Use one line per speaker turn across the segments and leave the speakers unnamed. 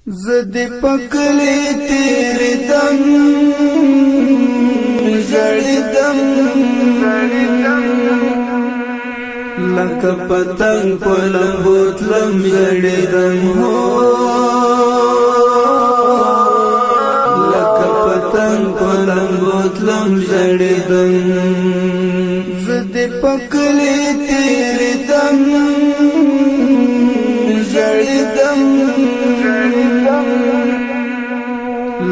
زدی پکلی تیری دم جڑی دم لکه پتنگ پلم بوتلم جڑی دم ہو لکه پتنگ پلم بوتلم جڑی دم زدی پکلی تیری دم جڑی دم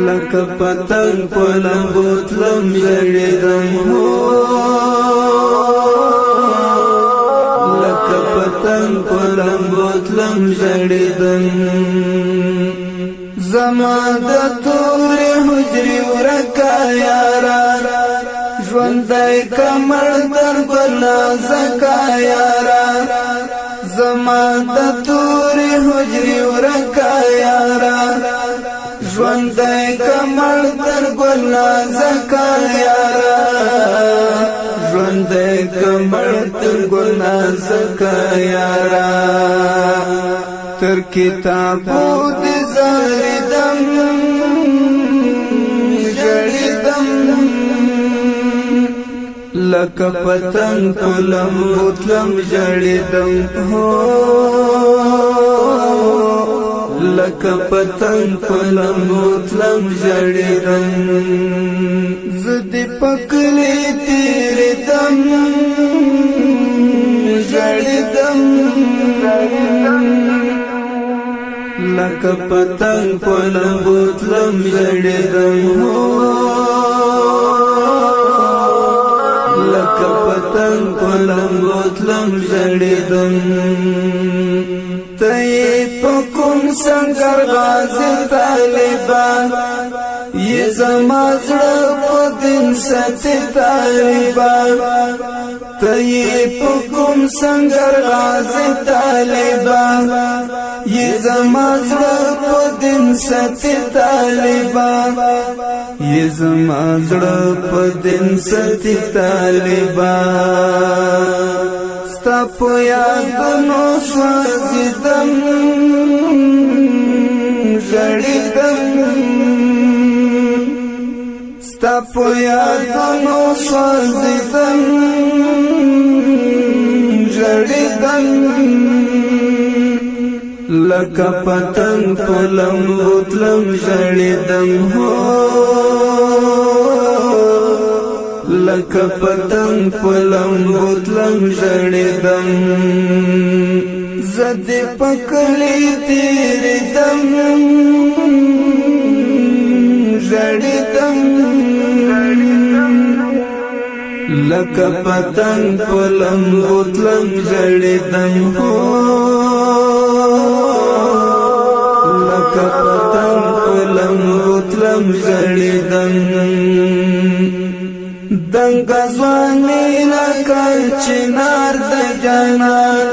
لکه پتنگ پلم بوتلم جڑی دم ہو لکه پتنگ پلم بوتلم جڑی دم زما د تورې حجرې ورکا یارا ژوندی کمر در ګل زکا یارا زما د تورې حجرې ورکا یارا ژوندی کمر در ګل زکا یارا ژوندی کمر در ګل زکا یارا تر کتابو د زاریدم جړیدم لکه پتنګ پلم بوتلم جړیدم هو لکه پتنګ پلم بوتلم جړیدم زدی پکلی تیری دم جړیدم لکه پتنګ پلم بوتلم جړیدم هو لکه پتنګ پلم بوتلم جړیدم ته په کوم سنگر غازی طالبان یہ زما زړه په دین ساتي طالبان ته په کوم سنگر غازی طالبان یہ زما زړه په دین ساتي طالبان یہ زما زړه په دین ساتي طالبان ستا په یادونو سوځیدم ژړیدم ستا په یادونو سوځیدم ژړیدم لکه پتنګ پلم بوتلم جړیدم هو لکه پتنګ پلم بوتلم جړیدم زدی پکلی تیری دم جړیدم لکه پتنګ پلم بوتلم جړیدم هو لکه پتنګ پلم بوتلم جړیدم دنګ ځواني لکه چنار د جانان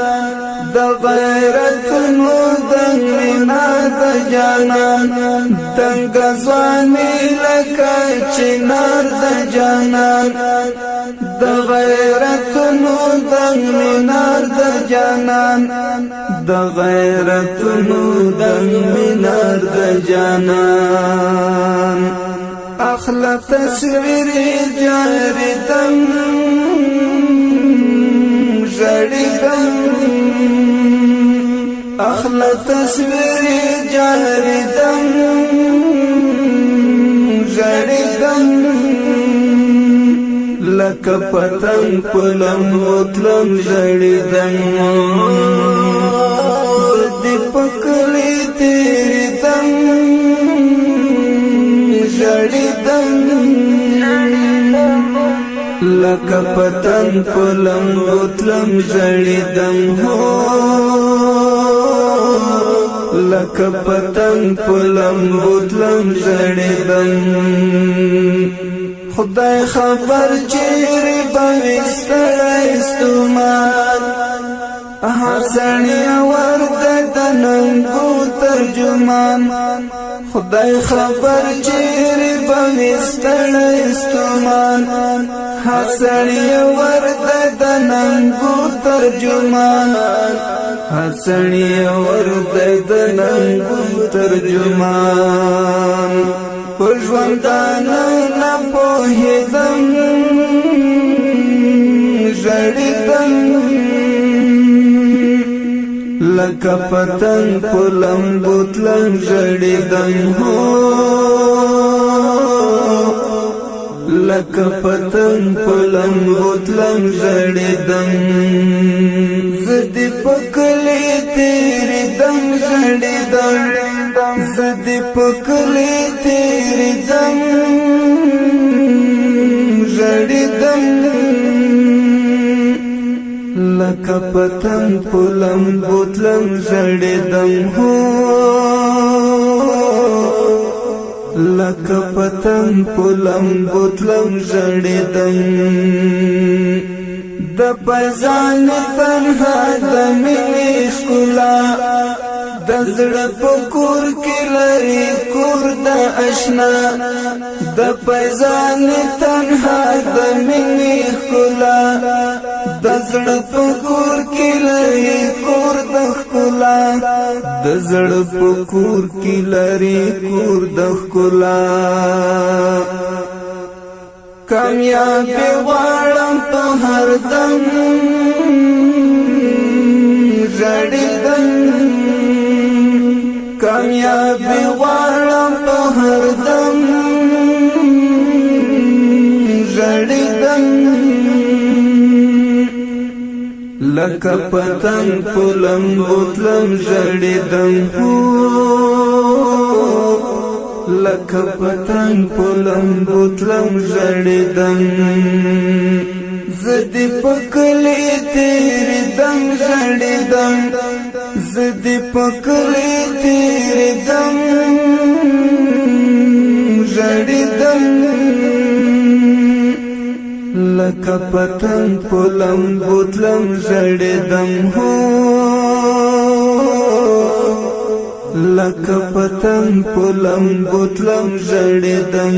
د غیرتونو دنګ مینا د جانان دنګ ځواني لکه چنار د جانان د غیرتونو دنګ مینار د جانان د غیرتونو دنګ مینار د جانان اخلا تصویر جاریدم جړیدم اخلا تصویر جاریدم جړیدم لکه پتنګ پلم بوتلم جړیدم زدی پکلی تیری دم جړیدم لکه پتنګ پلم بوتلم جړیدم هو لکه پتنګ پلم بوتلم جړیدم خدای خبر چیرې بوستړی ستومان حسنی ورد دننگو ترجمان خدای خبر چیر بوستن استمان حسنی ورد دننگو ترجمان حسنی ورد دننگو ترجمان پژوندانا نپوهیدم ژړیدم لکه پتنګ په لمبو تلم ژړیدم هو لکه پتنګ په لمبو تلم ژړیدم زه دې په کلي تېرېدم ژړیدم زه دې په کلي تېرېدم ژړیدم لکه پتنګ په لمبو تلم ژړیدم هو لکه پتنګ په لمبو تلم ژړیدم د پزان تنها د مینې ښکلا د زړه په کور کې لري کور د اشنا د پزان تنها د مینې ښکلا د زړه په کور کې لري کور د ښکلا د زړه په کور کې لري کور د ښکلا کامیابی غواړم په هر دم ژړیدم کامیابی غواړم په هر دم ژړیدم لکه پتنګ په لمبو تلم ژړیدم لکه پتنګ په لمبو تلم ژړیدم زه دې په کلي تېرېدم ژړیدم زه دې په کلي تېرېدم ژړیدم لکه پتنګ په لمبو تلم ژړیدم هو لکه پتنګ په لمبو تلم ژړیدم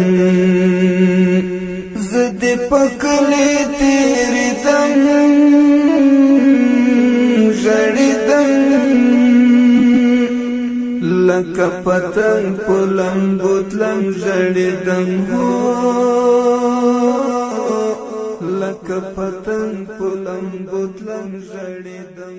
زه دې په کلي تېرېدم ژړیدم لکه پتنګ په لمبو تلم ژړیدم لکه پتنګ په لمبو تلم ژړیدم